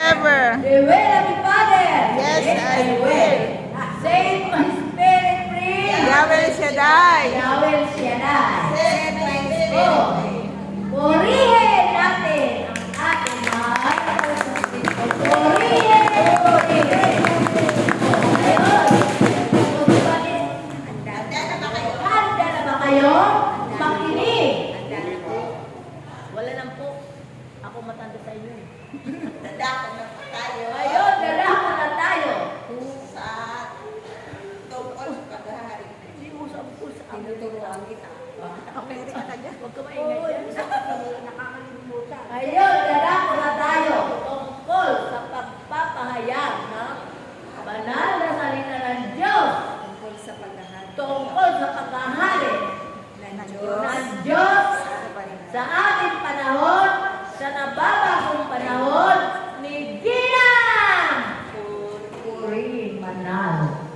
Ever. The will of the Father. Yes, I will. Save my spirit free. Yahweh Shaddai. Yahweh Shaddai. Set my Oh, spirit. purihin natin ang ating mahal. Purihin. Ayun. Handa na ba kayo? Makinig. Wala lang po. Ako matanda sa inyo. Dadako na pa tayo. Ayun, dadako na tayo. Sa tungkol sa paghahari. Simusap po sa amin. Tinuturuan kita. Amerika ka dyan. Huwag ka maingay dyan. Nakakalimutan. Ayun, dadako na tayo. Tungkol sa pagpapahayag ng banal na salita ng Diyos. Tungkol sa paghahari. Tungkol sa paghahari Ng ng Diyos sa ating panahon, sa nababagong panahon ni Ginang Puri Manal.